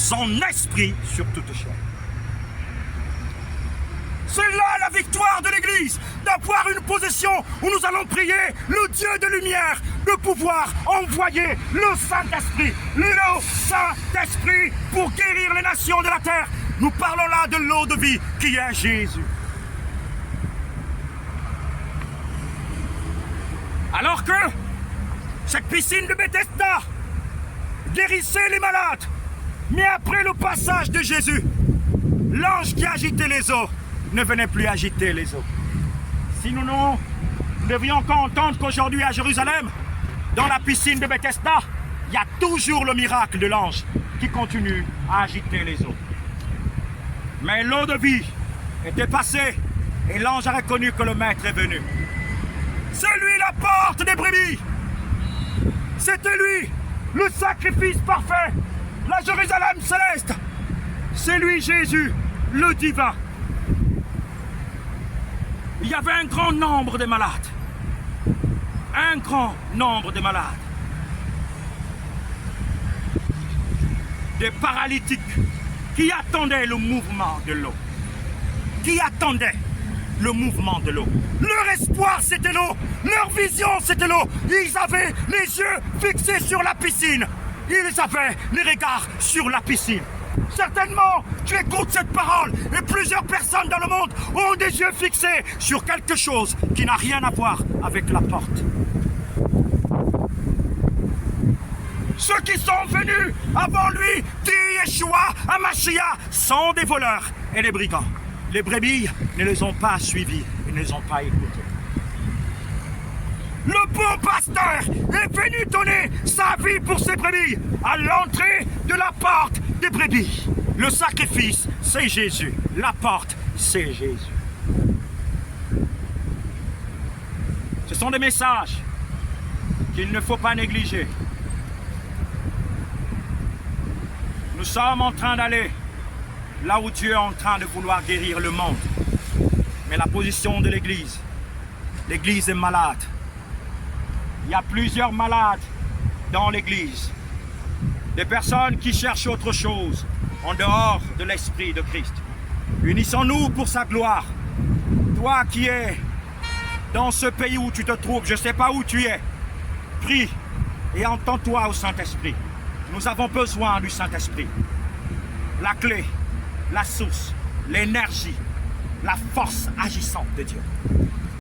son esprit sur toute chair. C'est là la victoire de l'Église, d'avoir une position où nous allons prier le Dieu de lumière, de pouvoir envoyer le Saint-Esprit, pour guérir les nations de la terre. Nous parlons là de l'eau de vie qui est Jésus. Alors que cette piscine de Bethesda guérissait les malades, mais après le passage de Jésus, l'ange qui agitait les eaux ne venait plus agiter les eaux. Si nous devions entendre qu'aujourd'hui à Jérusalem, dans la piscine de Bethesda, il y a toujours le miracle de l'ange qui continue à agiter les eaux. Mais l'eau de vie était passée et l'ange a reconnu que le maître est venu. C'est lui la porte des brebis. C'était lui, le sacrifice parfait, la Jérusalem céleste. C'est lui Jésus, le divin. Il y avait un grand nombre de malades. Un grand nombre de malades. Des paralytiques qui attendaient le mouvement de l'eau. Qui attendaient le mouvement de l'eau. Leur espoir, c'était l'eau. Leur vision, c'était l'eau. Ils avaient les yeux fixés sur la piscine. Ils avaient les regards sur la piscine. Certainement, tu écoutes cette parole et plusieurs personnes dans le monde ont des yeux fixés sur quelque chose qui n'a rien à voir avec la porte. Ceux qui sont venus avant lui, dit Yeshua, Amashia, sont des voleurs et des brigands. Les brebis ne les ont pas suivis et ne les ont pas écoutés. Le bon pasteur est venu donner sa vie pour ses brebis à l'entrée de la porte des brebis. Le sacrifice, c'est Jésus. La porte, c'est Jésus. Ce sont des messages qu'il ne faut pas négliger. Nous sommes en train d'aller là où Dieu est en train de vouloir guérir le monde. Mais la position de l'Église est malade. Il y a plusieurs malades dans l'Église. Des personnes qui cherchent autre chose en dehors de l'Esprit de Christ. Unissons-nous pour sa gloire. Toi qui es dans ce pays où tu te trouves, je ne sais pas où tu es, prie et entends-toi au Saint-Esprit. Nous avons besoin du Saint-Esprit. La clé, la source, l'énergie, la force agissante de Dieu.